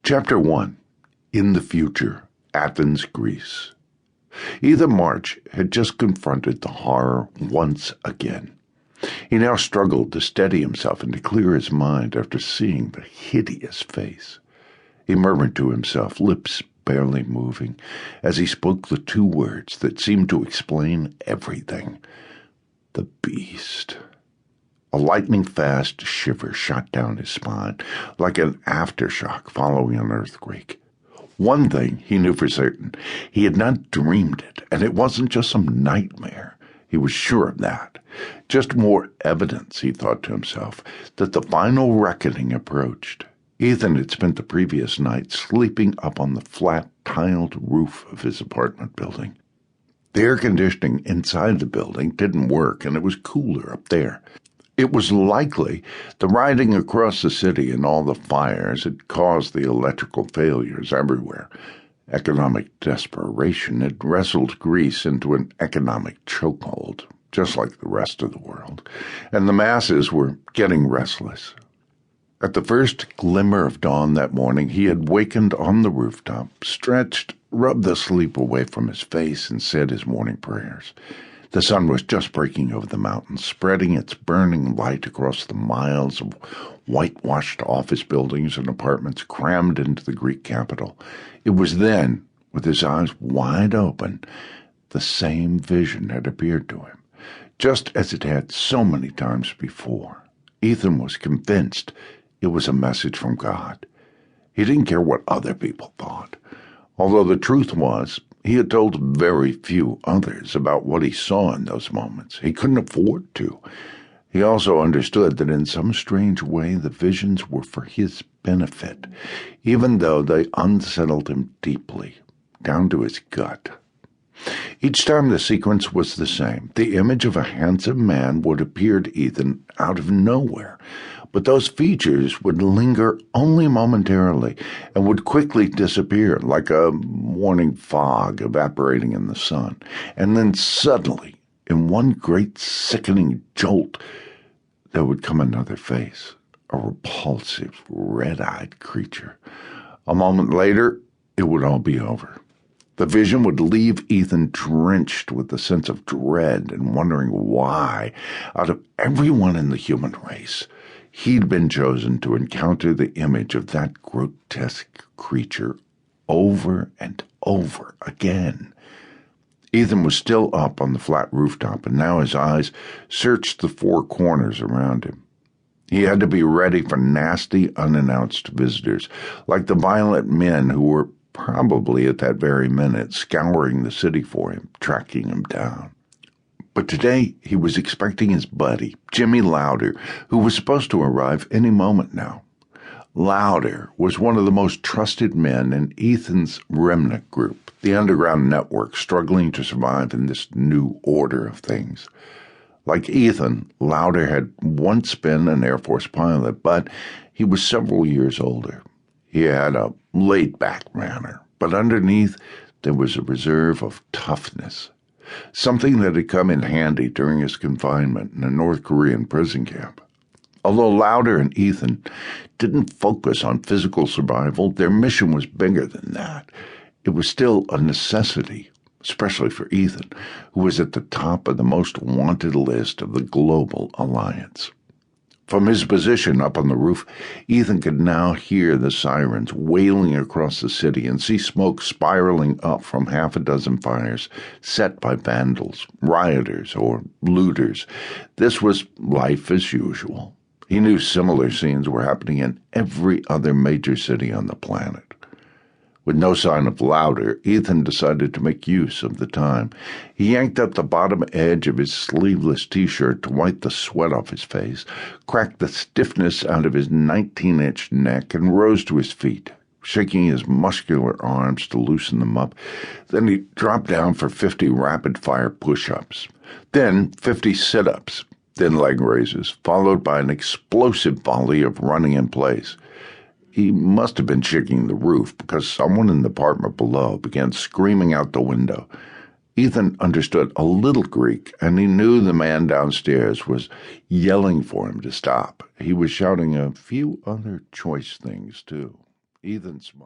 Chapter 1. In the Future, Athens, Greece. Ethan March had just confronted the horror once again. He now struggled to steady himself and to clear his mind after seeing the hideous face. He murmured to himself, lips barely moving, as he spoke the two words that seemed to explain everything. The beast. A lightning-fast shiver shot down his spine, like an aftershock following an earthquake. One thing he knew for certain, he had not dreamed it, and it wasn't just some nightmare. He was sure of that. Just more evidence, he thought to himself, that the final reckoning approached. Ethan had spent the previous night sleeping up on the flat, tiled roof of his apartment building. The air conditioning inside the building didn't work, and it was cooler up there. It was likely the riding across the city and all the fires had caused the electrical failures everywhere. Economic desperation had wrestled Greece into an economic chokehold, just like the rest of the world, and the masses were getting restless. At the first glimmer of dawn that morning, he had wakened on the rooftop, stretched, rubbed the sleep away from his face, and said his morning prayers. The sun was just breaking over the mountains, spreading its burning light across the miles of whitewashed office buildings and apartments crammed into the Greek capital. It was then, with his eyes wide open, the same vision had appeared to him, just as it had so many times before. Ethan was convinced it was a message from God. He didn't care what other people thought, although the truth was, he had told very few others about what he saw in those moments. He couldn't afford to. He also understood that in some strange way the visions were for his benefit, even though they unsettled him deeply, down to his gut. Each time the sequence was the same. The image of a handsome man would appear to Ethan out of nowhere, but those features would linger only momentarily and would quickly disappear like a morning fog evaporating in the sun. And then suddenly, in one great sickening jolt, there would come another face, a repulsive, red-eyed creature. A moment later, it would all be over. The vision would leave Ethan drenched with a sense of dread and wondering why, out of everyone in the human race, he'd been chosen to encounter the image of that grotesque creature over and over again. Ethan was still up on the flat rooftop, and now his eyes searched the four corners around him. He had to be ready for nasty, unannounced visitors, like the violent men who were probably at that very minute scouring the city for him, tracking him down. But today he was expecting his buddy, Jimmy Lauder, who was supposed to arrive any moment now. Lauder was one of the most trusted men in Ethan's Remnant group, the underground network struggling to survive in this new order of things. Like Ethan, Lauder had once been an Air Force pilot, but he was several years older. He had a laid-back manner, but underneath there was a reserve of toughness, something that had come in handy during his confinement in a North Korean prison camp. Although Lauder and Ethan didn't focus on physical survival, their mission was bigger than that. It was still a necessity, especially for Ethan, who was at the top of the most wanted list of the Global Alliance. From his position up on the roof, Ethan could now hear the sirens wailing across the city and see smoke spiraling up from half a dozen fires set by vandals, rioters, or looters. This was life as usual. He knew similar scenes were happening in every other major city on the planet. With no sign of Lauder, Ethan decided to make use of the time. He yanked up the bottom edge of his sleeveless T-shirt to wipe the sweat off his face, cracked the stiffness out of his 19-inch neck, and rose to his feet, shaking his muscular arms to loosen them up. Then he dropped down for 50 rapid-fire push-ups, then 50 sit-ups, then leg raises, followed by an explosive volley of running in place. He must have been checking the roof because someone in the apartment below began screaming out the window. Ethan understood a little Greek, and he knew the man downstairs was yelling for him to stop. He was shouting a few other choice things, too. Ethan smiled.